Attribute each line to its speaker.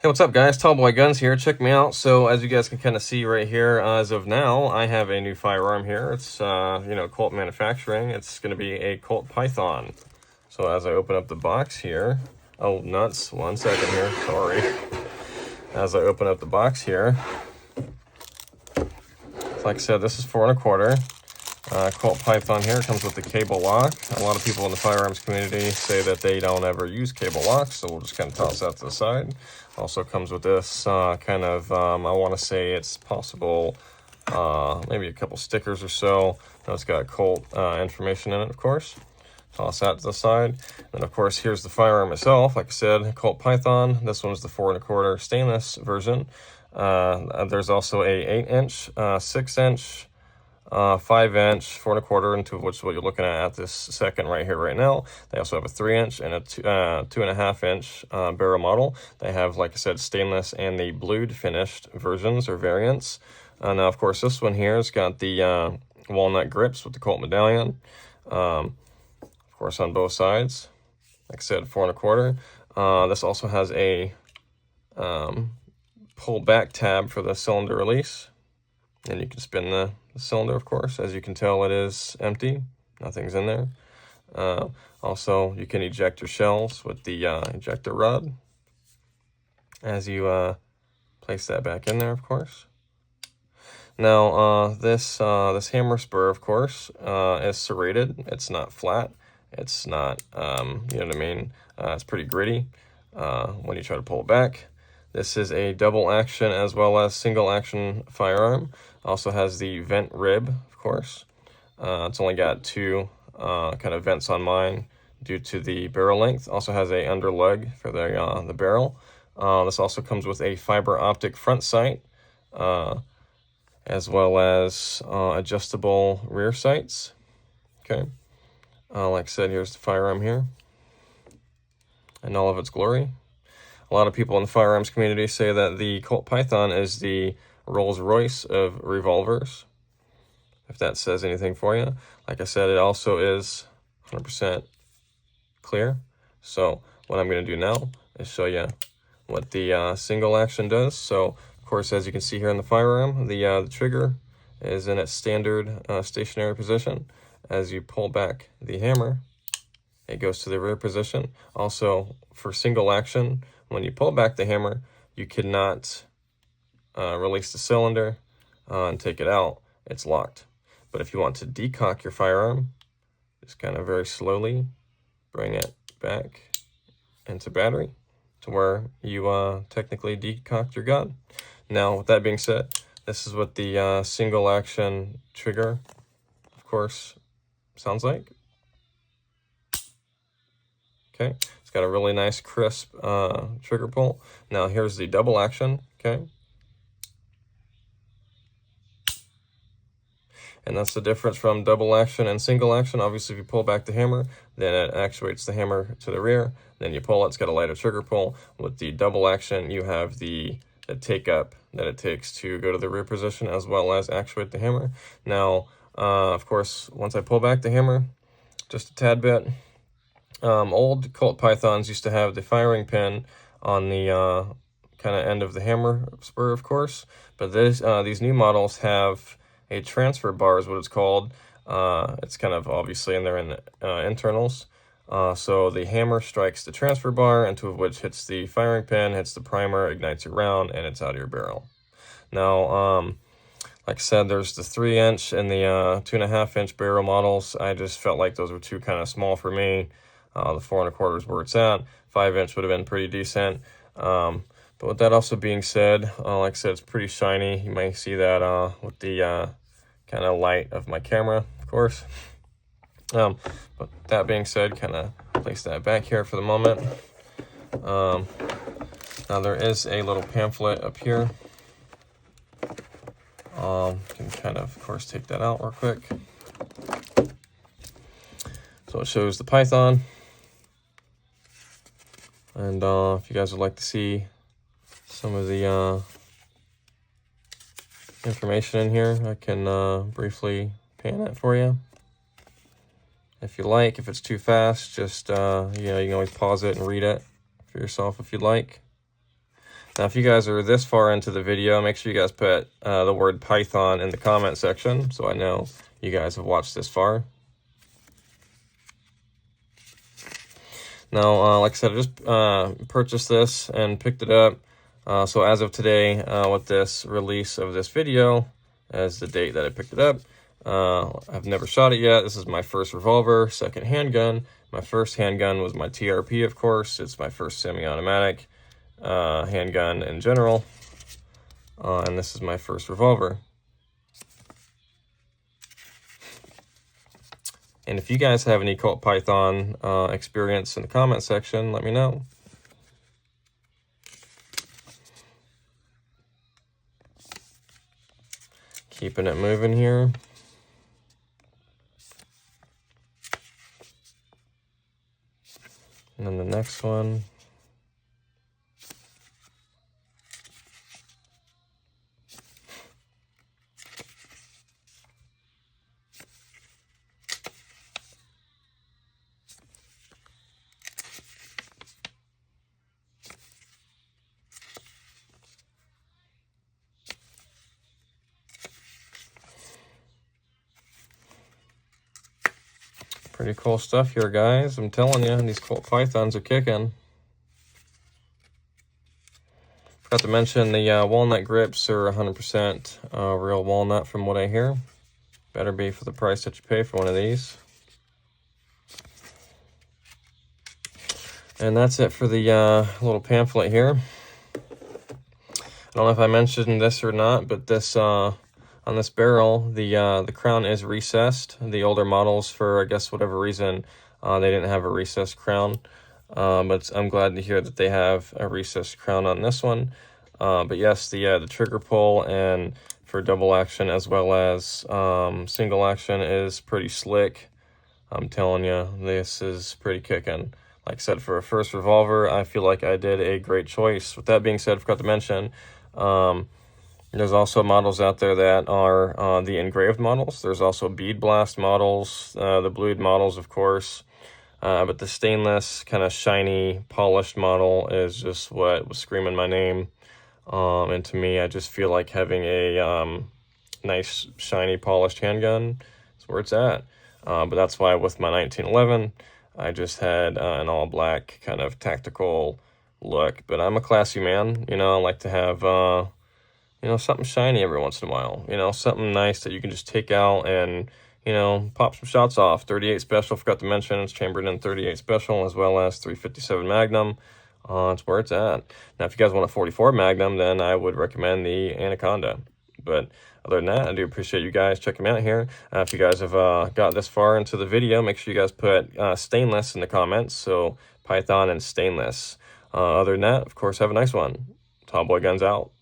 Speaker 1: Hey, what's up, guys? Tallboy Guns here. Check me out. So, as you guys can kind of see right here, as of now, I have a new firearm here. It's, Colt manufacturing. It's going to be a Colt Python. So, as I open up the box here, oh, nuts. 1 second here. Sorry. As I open up the box here, like I said, this is 4 1/4. Colt Python here comes with the cable lock. A lot of people in the firearms community say that they don't ever use cable locks, so we'll just kind of toss that to the side. Also comes with this I want to say it's possible, maybe a couple stickers or so. Now it's got Colt information in it, of course. Toss that to the side. And of course, here's the firearm itself. Like I said, Colt Python. This one's the 4 1/4 stainless version. There's also a 8-inch, 6-inch, 5-inch, 4 1/4, into which is what you're looking at this second right here, right now. They also have a 3-inch and a 2.5-inch barrel model. They have, like I said, stainless and the blued finished versions or variants. Now, of course, this one here has got the walnut grips with the Colt medallion, of course, on both sides. Like I said, 4 1/4. This also has a pull back tab for the cylinder release. And you can spin the cylinder, of course. As you can tell, it is empty. Nothing's in there. Also, you can eject your shells with the ejector rod as you place that back in there, of course. Now, this hammer spur, of course, is serrated. It's not flat. It's not, you know what I mean? It's pretty gritty when you try to pull it back. This is a double action as well as single action firearm. Also has the vent rib, of course. It's only got 2 kind of vents on mine due to the barrel length. Also has a underleg for the barrel. This also comes with a fiber optic front sight, as well as adjustable rear sights. Okay. Like I said, here's the firearm here in all of its glory. A lot of people in the firearms community say that the Colt Python is the Rolls-Royce of revolvers, if that says anything for you. Like I said, it also is 100% clear. So what I'm going to do now is show you what the single action does. So, of course, as you can see here in the firearm, the trigger is in its standard stationary position. As you pull back the hammer, it goes to the rear position. Also, for single action, when you pull back the hammer, you cannot release the cylinder and take it out. It's locked. But if you want to decock your firearm, just kind of very slowly bring it back into battery to where you technically decocked your gun. Now, with that being said, this is what the single action trigger, of course, sounds like. Okay, it's got a really nice crisp trigger pull. Now here's the double action, okay? And that's the difference from double action and single action. Obviously, if you pull back the hammer, then it actuates the hammer to the rear. Then you pull it, it's got a lighter trigger pull. With the double action, you have the take up that it takes to go to the rear position as well as actuate the hammer. Now, of course, once I pull back the hammer, just a tad bit, old Colt Pythons used to have the firing pin on the kind of end of the hammer spur, of course, but these new models have a transfer bar, is what it's called. It's kind of obviously in there in the internals. So the hammer strikes the transfer bar, into which hits the firing pin, hits the primer, ignites your round, and it's out of your barrel. Now, like I said, there's the 3-inch and the 2.5-inch barrel models. I just felt like those were too kind of small for me. The 4 1/4 is where it's at. 5-inch would have been pretty decent. But with that also being said, like I said, it's pretty shiny. You may see that with the kind of light of my camera, of course. But that being said, kind of place that back here for the moment. Now there is a little pamphlet up here. Can kind of course, take that out real quick. So it shows the Python. And if you guys would like to see some of the information in here, I can briefly pan it for you. If you like, if it's too fast, just, you can always pause it and read it for yourself if you'd like. Now, if you guys are this far into the video, make sure you guys put the word Python in the comment section so I know you guys have watched this far. Now, like I said, I just purchased this and picked it up. So as of today, with this release of this video, as the date that I picked it up, I've never shot it yet. This is my first revolver, second handgun. My first handgun was my TRP, of course. It's my first semi-automatic handgun in general. And this is my first revolver. And if you guys have any Colt Python experience in the comment section, let me know. Keeping it moving here. And then the next one. Pretty cool stuff here, guys. I'm telling you, these Colt Pythons are kicking. Forgot to mention the walnut grips are 100% real walnut from what I hear. Better be for the price that you pay for one of these. And that's it for the little pamphlet here. I don't know if I mentioned this or not, but this on this barrel, the crown is recessed. The older models, for I guess whatever reason, they didn't have a recessed crown. But I'm glad to hear that they have a recessed crown on this one. But yes, the trigger pull and for double action as well as single action is pretty slick. I'm telling you, this is pretty kicking. Like I said, for a first revolver, I feel like I did a great choice. With that being said, I forgot to mention, there's also models out there that are the engraved models. There's also bead blast models, the blued models, of course. But the stainless, kind of shiny, polished model is just what was screaming my name. And to me, I just feel like having a nice, shiny, polished handgun is where it's at. But that's why with my 1911, I just had an all-black kind of tactical look. But I'm a classy man. You know, I like to have you know, something shiny every once in a while. You know, something nice that you can just take out and, you know, pop some shots off. 38 Special, forgot to mention, it's chambered in 38 Special as well as 357 Magnum. It's where it's at. Now, if you guys want a 44 Magnum, then I would recommend the Anaconda. But other than that, I do appreciate you guys checking me out here. If you guys have got this far into the video, make sure you guys put stainless in the comments. So Python and stainless. Other than that, of course, have a nice one. Tallboy Guns out.